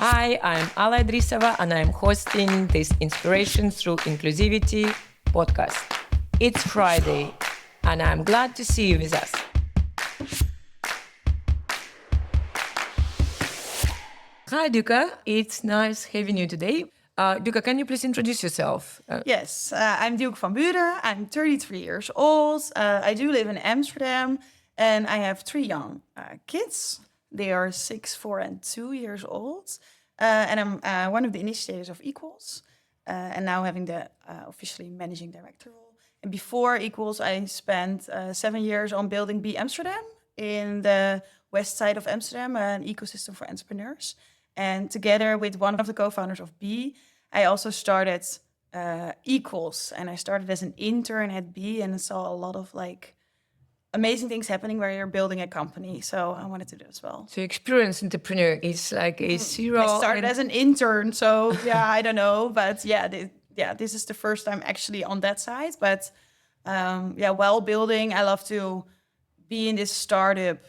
Hi, I'm Ala Idrisova and I'm hosting this Inspiration Through Inclusivity podcast. It's Friday and I'm glad to see you with us. Hi, Dieuwke. It's nice having you today. Dieuwke, can you please introduce yourself? Yes, I'm Dieuwke van Buren. I'm 33 years old. I do live in Amsterdam and I have three young kids. They are 6, 4, and 2 years old. And I'm one of the initiators of Equals and now having the officially managing director role. And before Equals, I spent 7 years on building Be Amsterdam in the west side of Amsterdam, an ecosystem for entrepreneurs. And together with one of the co-founders of Be, I also started Equals, and I started as an intern at B and saw a lot of amazing things happening where you're building a company. So I wanted to do as well. So experienced entrepreneur is like a zero. I started as an intern, so yeah, I don't know, but this is the first time actually on that side. But while building, I love to be in this startup,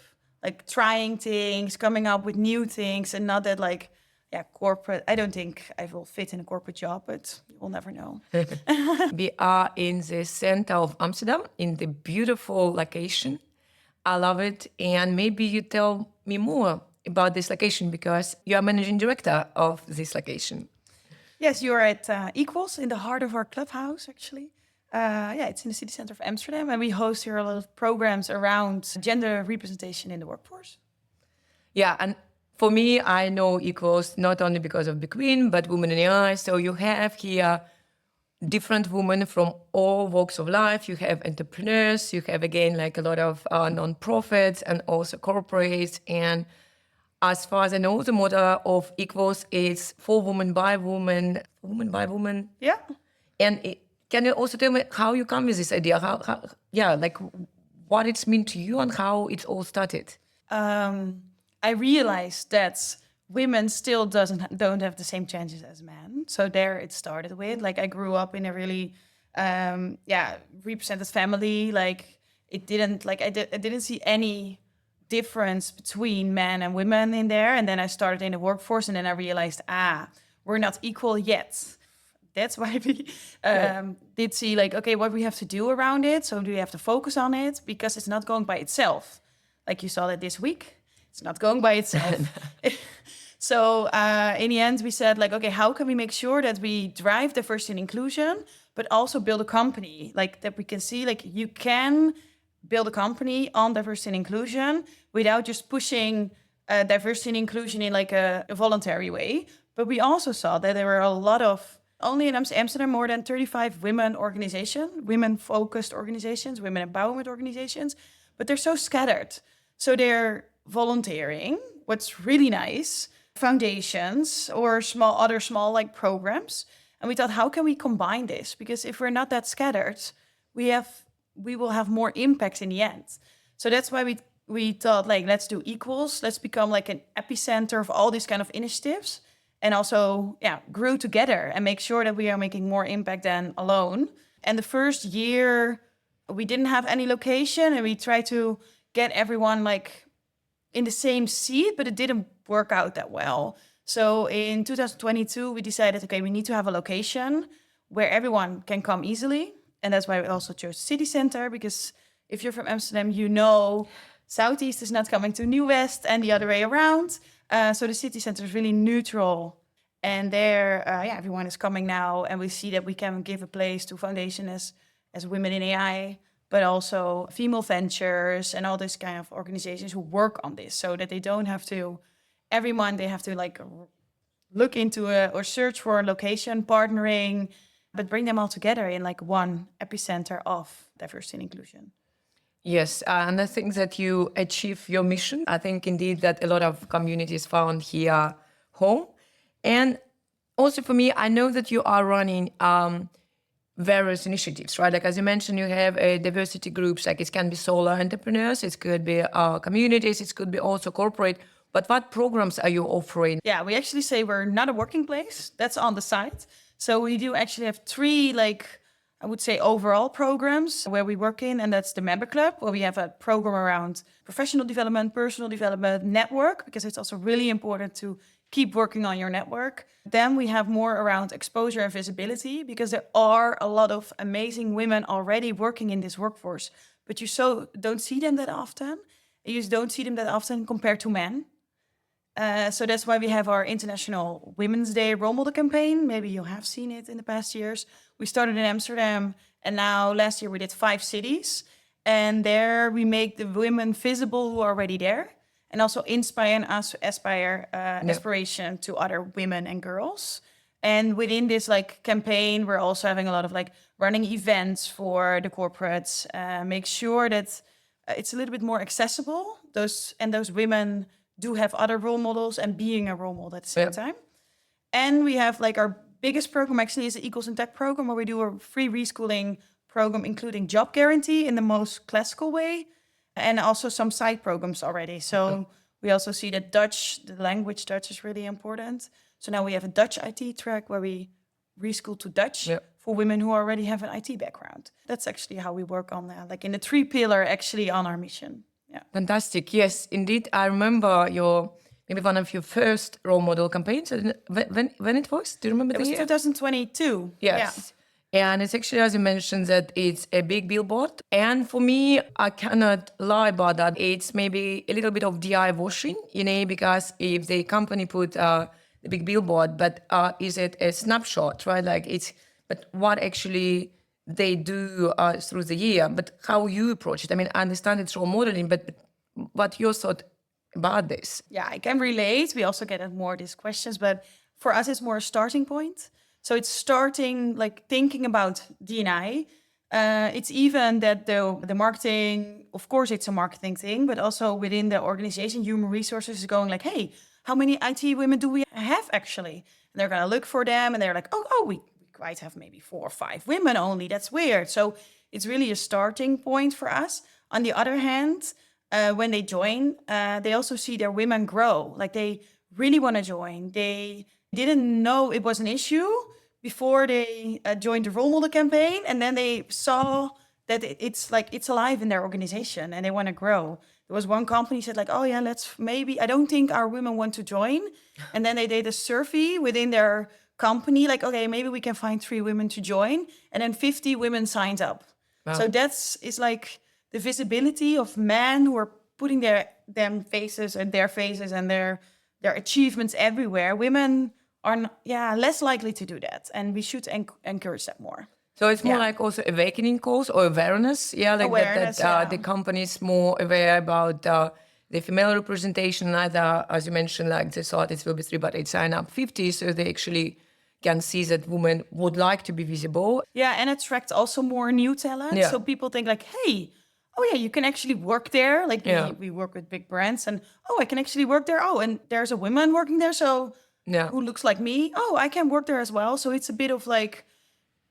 like trying things, coming up with new things, and not that corporate. I don't think I will fit in a corporate job, but we'll never know. We are in the center of Amsterdam, in the beautiful location. I love it. And maybe you tell me more about this location because you are managing director of this location. Yes, you're at Equals in the heart of our clubhouse, actually. It's in the city center of Amsterdam, and we host here a lot of programs around gender representation in the workforce. Yeah, and for me, I know Equals not only because of the Queen, but Women in AI. So you have here different women from all walks of life. You have entrepreneurs, you have again like a lot of non-profits and also corporates. And as far as I know, the model of Equals is for women by woman, woman by woman. Yeah. And can you also tell me how you come with this idea? What it's mean to you and how it all started? I realized that women still don't have the same chances as men. So there it started with. I grew up in a really represented family. I didn't see any difference between men and women in there. And then I started in the workforce, and then I realized, we're not equal yet. That's why we did see what we have to do around it. So do we have to focus on it? Because it's not going by itself. Like you saw that this week, it's not going by itself. So in the end, we said how can we make sure that we drive diversity and inclusion, but also build a company that we can see you can build a company on diversity and inclusion without just pushing diversity and inclusion in a voluntary way. But we also saw that there were a lot of, only in Amsterdam, more than 35 women organizations, women-focused organizations, women empowerment organizations, but they're so scattered. So they're volunteering, what's really nice, foundations or other small programs. And we thought, how can we combine this? Because if we're not that scattered, we will have more impact in the end. So that's why we thought, let's do Equals. Let's become an epicenter of all these kind of initiatives. And also, grew together and make sure that we are making more impact than alone. And the first year, we didn't have any location, and we tried to get everyone in the same seat, but it didn't work out that well. So in 2022, we decided, we need to have a location where everyone can come easily. And that's why we also chose city center, because if you're from Amsterdam, Southeast is not coming to New West and the other way around. So the city center is really neutral. And there, everyone is coming now. And we see that we can give a place to foundation as Women in AI, but also female ventures and all these kind of organizations who work on this, so that they don't have to, every month they have to look into or search for a location, partnering, but bring them all together in one epicenter of diversity and inclusion. Yes, and I think that you achieve your mission. I think indeed that a lot of communities found here home. And also for me, I know that you are running various initiatives, right? As you mentioned, you have diversity groups, it can be solo entrepreneurs, it could be communities, it could be also corporate. But what programs are you offering? Yeah, we actually say we're not a working place. That's on the site. So we do actually have 3, I would say, overall programs where we work in, and that's the member club, where we have a program around professional development, personal development, network, because it's also really important to keep working on your network. Then we have more around exposure and visibility, because there are a lot of amazing women already working in this workforce, but you don't see them that often. You just don't see them that often compared to men. So that's why we have our International Women's Day role model campaign. Maybe you have seen it in the past years. We started in Amsterdam, and now last year we did 5 cities. And there we make the women visible who are already there, and also inspire and aspiration to other women and girls. And within this campaign, we're also having a lot of running events for the corporates, make sure that it's a little bit more accessible. Those women do have other role models and being a role model at the same time. And we have our biggest program actually is the Equals in Tech program, where we do a free reschooling program, including job guarantee in the most classical way, and also some side programs already. So we also see that the language Dutch is really important. So now we have a Dutch IT track where we reschool to Dutch for women who already have an IT background. That's actually how we work on that, in the 3 pillar actually on our mission. Yeah. Fantastic. Yes, indeed. I remember maybe one of your first role model campaigns. When it was? Do you remember the year? It was 2022. Yes. Yeah. And it's actually, as you mentioned, that it's a big billboard. And for me, I cannot lie about that. It's maybe a little bit of DI washing, because if the company put the big billboard, but is it a snapshot, right? But what actually they do through the year, but how you approach it. I mean, I understand it's role modeling, but what your thought about this? Yeah, I can relate. We also get more these questions, but for us, it's more a starting point. So it's starting thinking about D&I. It's even that the marketing, of course, it's a marketing thing, but also within the organization, human resources is going hey, how many IT women do we have actually? And they're going to look for them, and they're we quite have maybe 4 or 5 women only. That's weird. So it's really a starting point for us. On the other hand, when they join, they also see their women grow. They really want to join. They didn't know it was an issue before they joined the role model campaign, and then they saw that it's alive in their organization and they want to grow. There was one company said oh yeah, I don't think our women want to join. And then they did a survey within their company, okay, maybe we can find 3 women to join, and then 50 women signed up. Wow. So it's the visibility of men who are putting their faces and their achievements everywhere. Women are less likely to do that, and we should encourage that more. So it's more also awakening calls or awareness, awareness, that the company is more aware about the female representation. Either, as you mentioned, they thought it will be 3, but they sign up 50, so they actually can see that women would like to be visible. Yeah, and attract also more new talent. Yeah. So people think hey, oh yeah, you can actually work there. We work with big brands, and I can actually work there. Oh, and there's a woman working there, so who looks like me. Oh, I can work there as well. So it's a bit of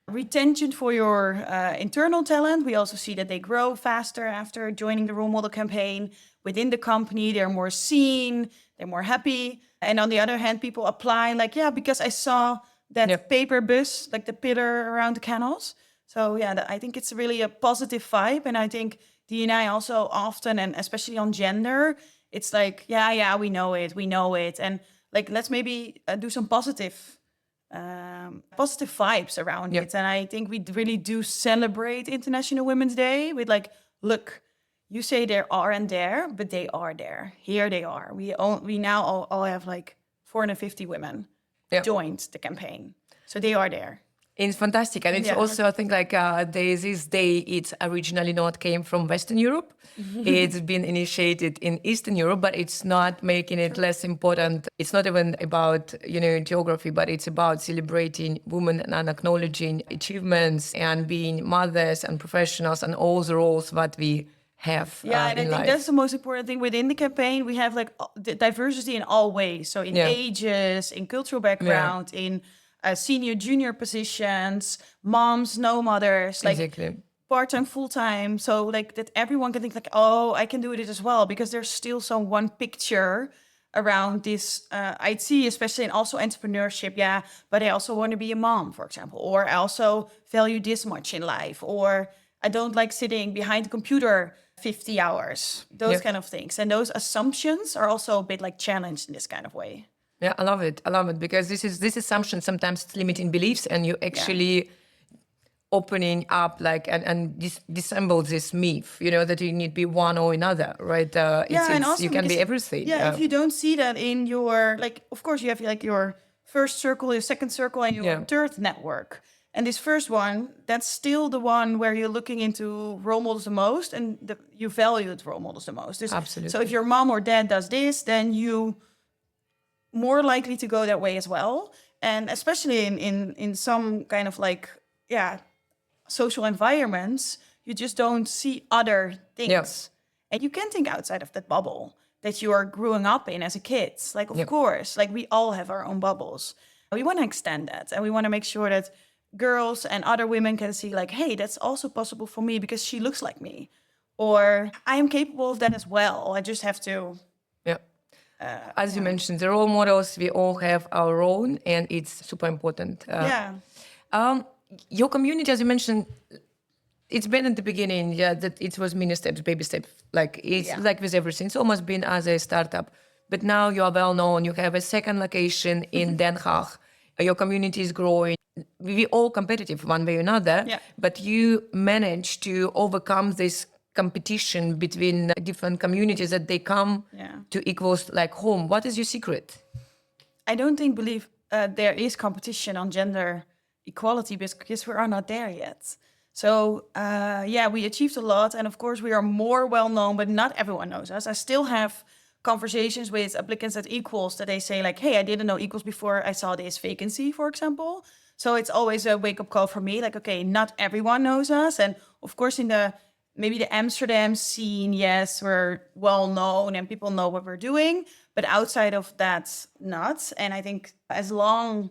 retention for your internal talent. We also see that they grow faster after joining the role model campaign within the company. They're more seen, they're more happy. And on the other hand, people apply because I saw that paper bus, the pillar around the canals. So I think it's really a positive vibe. And I think D&I also often, and especially on gender, it's we know it. And let's maybe do some positive vibes around it. And I think we really do celebrate International Women's Day with look, you say they aren't there, but they are there. Here they are. We now all have 450 women joined the campaign. So they are there. It's fantastic. And it's also, I think, this day, it's originally not came from Western Europe. It's been initiated in Eastern Europe, but it's not making it less important. It's not even about, geography, but it's about celebrating women and acknowledging achievements and being mothers and professionals and all the roles that we have. And I think that's the most important thing within the campaign. We have the diversity in all ways. So in ages, in cultural background, in senior, junior positions, moms, no mothers, exactly. Part-time, full-time. So that everyone can think I can do it as well, because there's still some one picture around this IT, especially, and also entrepreneurship. Yeah, but I also want to be a mom, for example, or I also value this much in life, or I don't like sitting behind the computer 50 hours, those kind of things. And those assumptions are also a bit challenged in this kind of way. Yeah, I love it. I love it because this assumption sometimes it's limiting beliefs, and you actually opening up like and dissemble this myth, that you need to be one or another, right? And It's also you can be because, everything. if you don't see that in your, like, of course you have like your first circle, your second circle, and your third network. And this first one, that's still the one where you're looking into role models the most, and you value the role models the most. Absolutely. So if your mom or dad does this, then you more likely to go that way as well. And especially in some kind of like, social environments, you just don't see other things. And you can think outside of that bubble that you are growing up in as a kid. Like, of course, like we all have our own bubbles. We want to extend that, and we want to make sure that girls and other women can see like, hey, that's also possible for me because she looks like me. Or I am capable of that as well. I just have to... As you mentioned, the role models, we all have our own, and it's super important. Your community, as you mentioned, it's been at the beginning, that it was mini steps, baby steps. Like it's like with everything. It's almost been as a startup. But now you are well known. You have a second location in Den Haag. Your community is growing. We're all competitive one way or another. But you managed to overcome this competition between different communities that they come to Equals like home. What is your secret? I don't believe there is competition on gender equality because we are not there yet. So we achieved a lot, and of course we are more well known, but not everyone knows us. I still have conversations with applicants at Equals that they say like, hey, I didn't know Equals before I saw this vacancy, for example. So it's always a wake-up call for me, like, okay, not everyone knows us. And of course in maybe the Amsterdam scene, yes, we're well known and people know what we're doing, but outside of that, not. And I think as long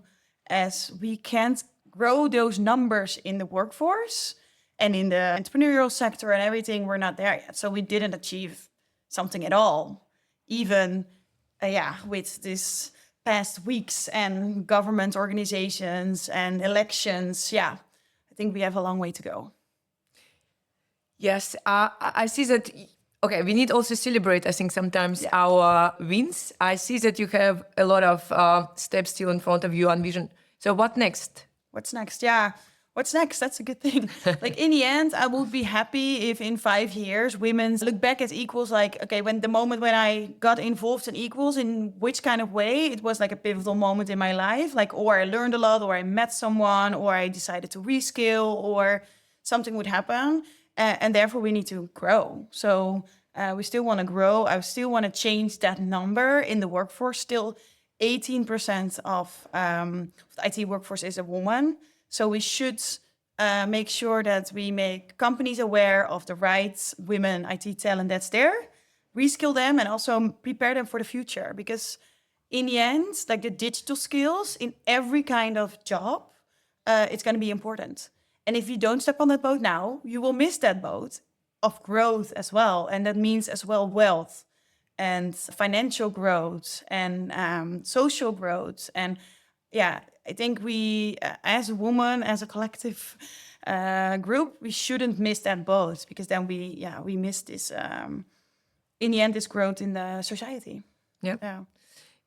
as we can't grow those numbers in the workforce and in the entrepreneurial sector and everything, we're not there yet. So we didn't achieve something at all, even with this past weeks and government organizations and elections. I think we have a long way to go. Yes, I see that. Okay, we need also celebrate, I think, sometimes our wins. I see that you have a lot of steps still in front of you on vision. So what next? What's next? What's next? That's a good thing. Like in the end, I would be happy if in 5 years, women look back at Equals like, okay, when the moment when I got involved in Equals, in which kind of way, it was like a pivotal moment in my life, like, or I learned a lot, or I met someone, or I decided to reskill, or something would happen. And therefore we need to grow. So we still want to grow. I still want to change that number in the workforce. Still 18% of the IT workforce is a woman. So we should make sure that we make companies aware of the right women IT talent that's there, reskill them, and also prepare them for the future. Because in the end, like the digital skills in every kind of job, it's going to be important. And if you don't step on that boat now, you will miss that boat of growth as well. And that means as well wealth and financial growth and social growth. And I think we, as a woman, as a collective group, we shouldn't miss that boat, because then we miss this, in the end, this growth in the society. Yeah.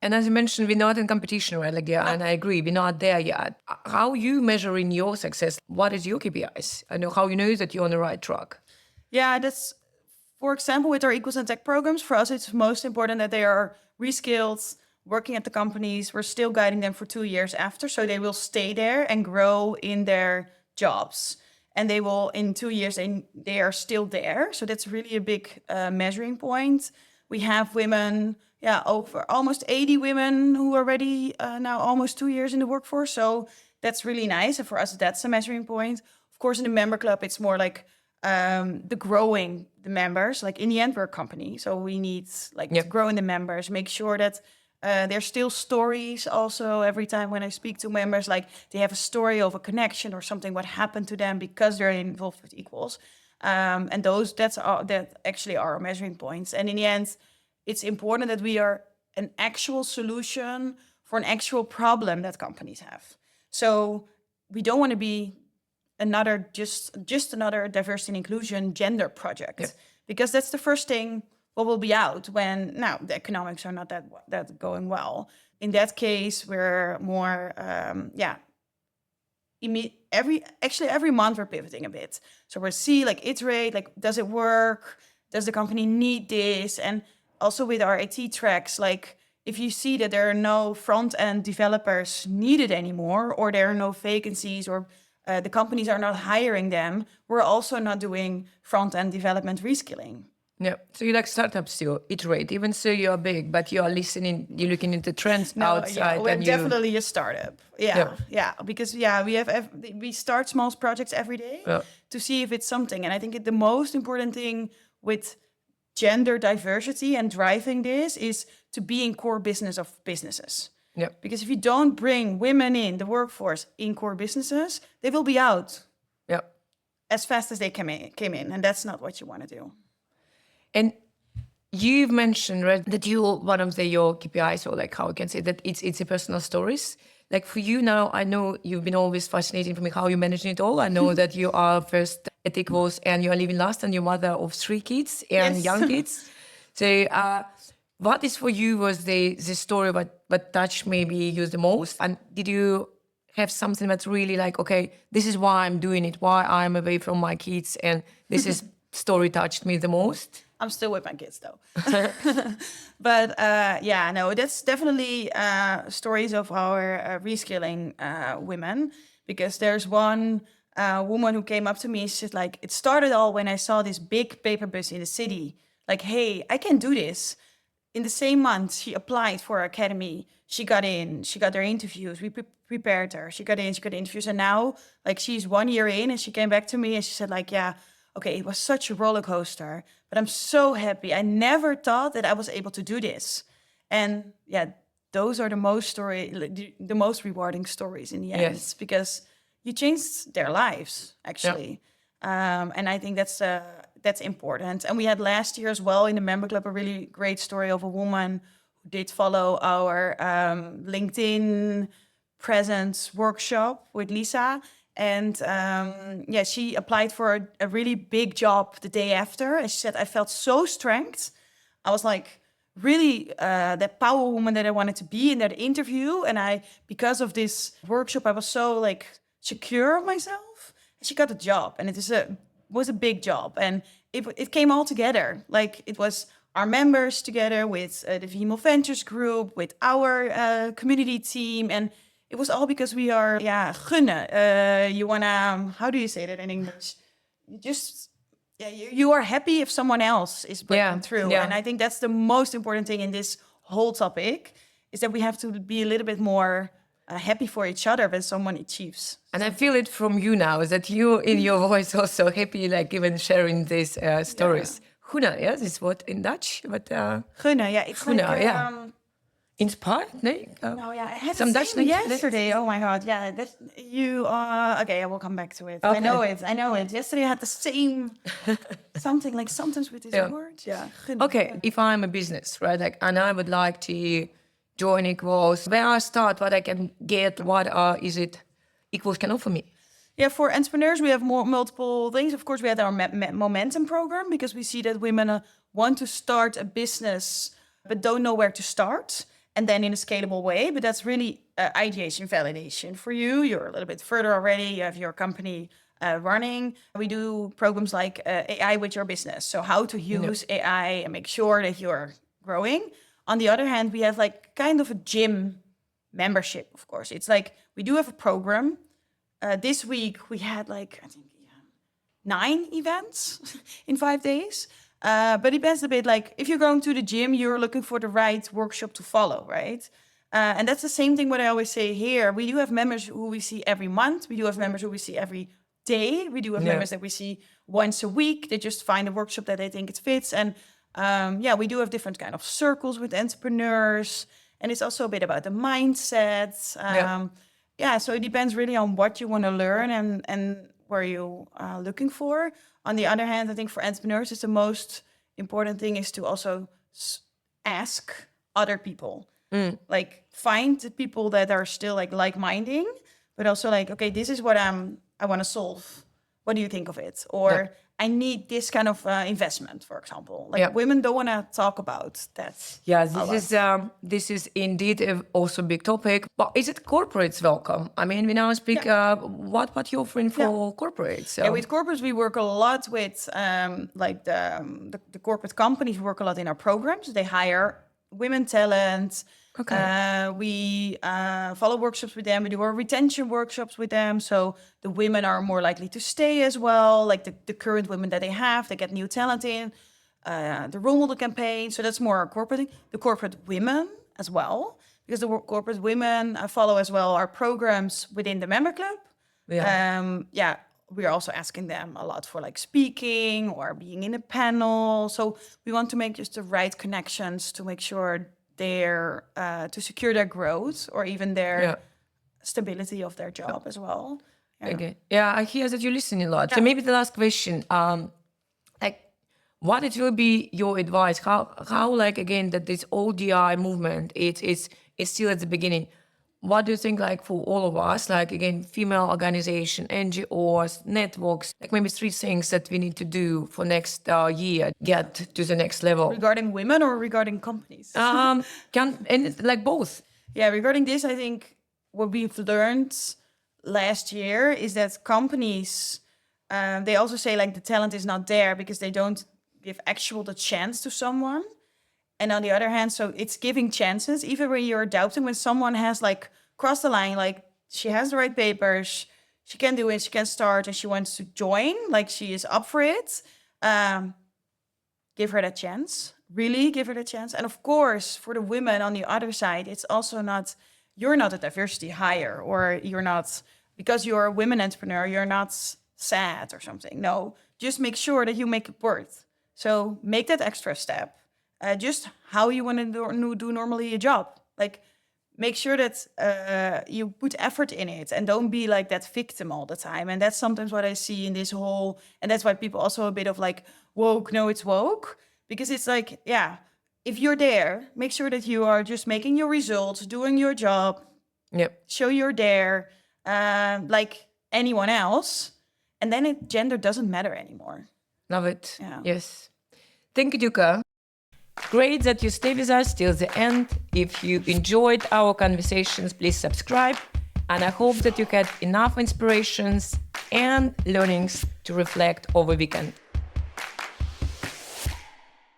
And as you mentioned, we're not in competition, right? Like, and I agree, we're not there yet. How are you measuring your success? What is your KPIs? I know how you know that you're on the right track. Yeah, that's, for example, with our Equals and Tech programs, for us, it's most important that they are reskilled, working at the companies. We're still guiding them for 2 years after, so they will stay there and grow in their jobs. And they will, in 2 years, they are still there. So that's really a big measuring point. We have women, over almost 80 women who are already now almost 2 years in the workforce. So that's really nice. And for us, that's a measuring point. Of course, in the member club, it's more like the growing the members. Like in the end, we're a company. So we need to grow in the members, make sure that there's still stories also every time when I speak to members, like they have a story of a connection or something, what happened to them because they're involved with Equals. And that actually are our measuring points. And in the end, it's important that we are an actual solution for an actual problem that companies have. So we don't want to be another just another diversity and inclusion gender project, because that's the first thing what will be out when now the economics are not that going well. in that case, we're more, every month we're pivoting a bit. So we'll see, like, iterate, like, does it work? Does the company need this? And also with our IT tracks, like, if you see that there are no front-end developers needed anymore, or there are no vacancies, or the companies are not hiring them, we're also not doing front-end development reskilling. Yeah. So you like startups still, iterate, even so you're big, but you are listening, you're looking into trends outside. Yeah, we're and definitely a startup. Yeah. Because we start small projects every day to see if it's something. And I think the most important thing with gender diversity and driving this is to be in core business of businesses. Yeah. Because if you don't bring women in the workforce in core businesses, they will be out as fast as they came in. And that's not what you want to do. And you've mentioned, right, that one of your KPIs, or like how I can say that it's a personal stories. Like for you now, I know you've been always fascinating for me how you manage it all. I know that you are first at Equals and you are living last and you're mother of 3 kids and young kids. So what is for you was the story what touched maybe you the most? And did you have something that's really like, okay, this is why I'm doing it, why I'm away from my kids, and this is story touched me the most? I'm still with my kids though. But that's definitely stories of our reskilling women, because there's one woman who came up to me. She said, like, it started all when I saw this big paper bus in the city. Like, hey, I can do this. In the same month, she applied for our academy. She got in. She got her interviews. We prepared her. She got in. She got interviews. And now, like, she's 1 year in, and she came back to me and she said, like, yeah, okay, it was such a roller coaster, but I'm so happy. I never thought that I was able to do this. And yeah, those are the most rewarding stories in the end, because you changed their lives, actually. And I think that's important. And we had last year as well in the member club a really great story of a woman who did follow our LinkedIn presence workshop with Lisa. And she applied for a really big job the day after. And she said, I felt so strength. I was like really that power woman that I wanted to be in that interview. And because of this workshop, I was so like secure of myself. And she got a job, and it was a big job. And it came all together. Like, it was our members together with the Female Ventures group, with our community team. And it was all because we are, gunnen. You wanna, how do you say that in English? You are happy if someone else is breaking through. Yeah. And I think that's the most important thing in this whole topic, is that we have to be a little bit more happy for each other when someone achieves. And I feel it from you now, is that you in your voice also happy, like even sharing these stories. Gunnen, this is what in Dutch? But gunnen, it's gunnen, like... Inspired? Nee? I had some Dutch yesterday. Oh my god, yeah. That's, you okay, I will come back to it. Okay. I know it. Yesterday I had the same something like sometimes with this word. Yeah. Okay, if I'm a business, right, like, and I would like to join Equals, where I start, what I can get, what is it Equals can offer me? Yeah, for entrepreneurs, we have multiple things. Of course, we have our momentum program, because we see that women want to start a business but don't know where to start. And then in a scalable way, but that's really ideation validation for you. You're a little bit further already. You have your company running. We do programs like AI with your business. So how to use AI and make sure that you're growing. On the other hand, we have like kind of a gym membership, of course. It's like we do have a program. This week we had like, I think, 9 events in 5 days. But it depends a bit, like if you're going to the gym, you're looking for the right workshop to follow, right? And that's the same thing what I always say here. We do have members who we see every month. We do have members who we see every day. We do have members that we see once a week. They just find a workshop that they think it fits. And we do have different kind of circles with entrepreneurs. And it's also a bit about the mindset. So it depends really on what you want to learn and where you are looking for. On the other hand, I think for entrepreneurs, it's the most important thing is to also ask other people. Like find the people that are still like-minding, but also like, okay, this is what I want to solve. What do you think of it? Or I need this kind of investment, for example. Like women don't want to talk about that. Yeah, this is indeed also a big topic. But is it corporates welcome? I mean, we now speak what you're offering for corporates. So. Yeah, with corporates we work a lot with like the corporate companies work a lot in our programs. They hire women talent. Okay. We follow workshops with them. We do our retention workshops with them. So the women are more likely to stay as well. Like the current women that they have, they get new talent in. The role model campaign. So that's more corporate. The corporate women as well. Because the corporate women follow as well our programs within the member club. Yeah. We're also asking them a lot for like speaking or being in a panel. So we want to make just the right connections to make sure they're to secure their growth or even their stability of their job as well. Yeah. Okay. Yeah, I hear that you listen a lot. So maybe the last question, like what it will be your advice? How like again that this ODI movement it's still at the beginning. What do you think, like, for all of us, like, again, female organization, NGOs, networks, like maybe 3 things that we need to do for next year, get to the next level? Regarding women or regarding companies? Like both. Yeah, regarding this, I think what we've learned last year is that companies, they also say, like, the talent is not there because they don't give the chance to someone. And on the other hand, so it's giving chances, even when you're doubting, when someone has like crossed the line, like she has the right papers, she can do it, she can start, and she wants to join, like she is up for it. Give her that chance, really give her the chance. And of course, for the women on the other side, it's also not, you're not a diversity hire, or you're not, because you're a women entrepreneur, you're not sad or something. No, just make sure that you make it worth. So make that extra step. Just how you want to do normally a job. Like, make sure that you put effort in it and don't be like that victim all the time. And that's sometimes what I see in this whole, and that's why people also a bit of like, woke, no, it's woke. Because it's like, yeah, if you're there, make sure that you are just making your results, doing your job. Yep. Show you're there, like anyone else. And then gender doesn't matter anymore. Love it. Yeah. Yes. Thank you, Dieuwke. Great that you stay with us till the end. If you enjoyed our conversations, please subscribe. And I hope that you had enough inspirations and learnings to reflect over the weekend.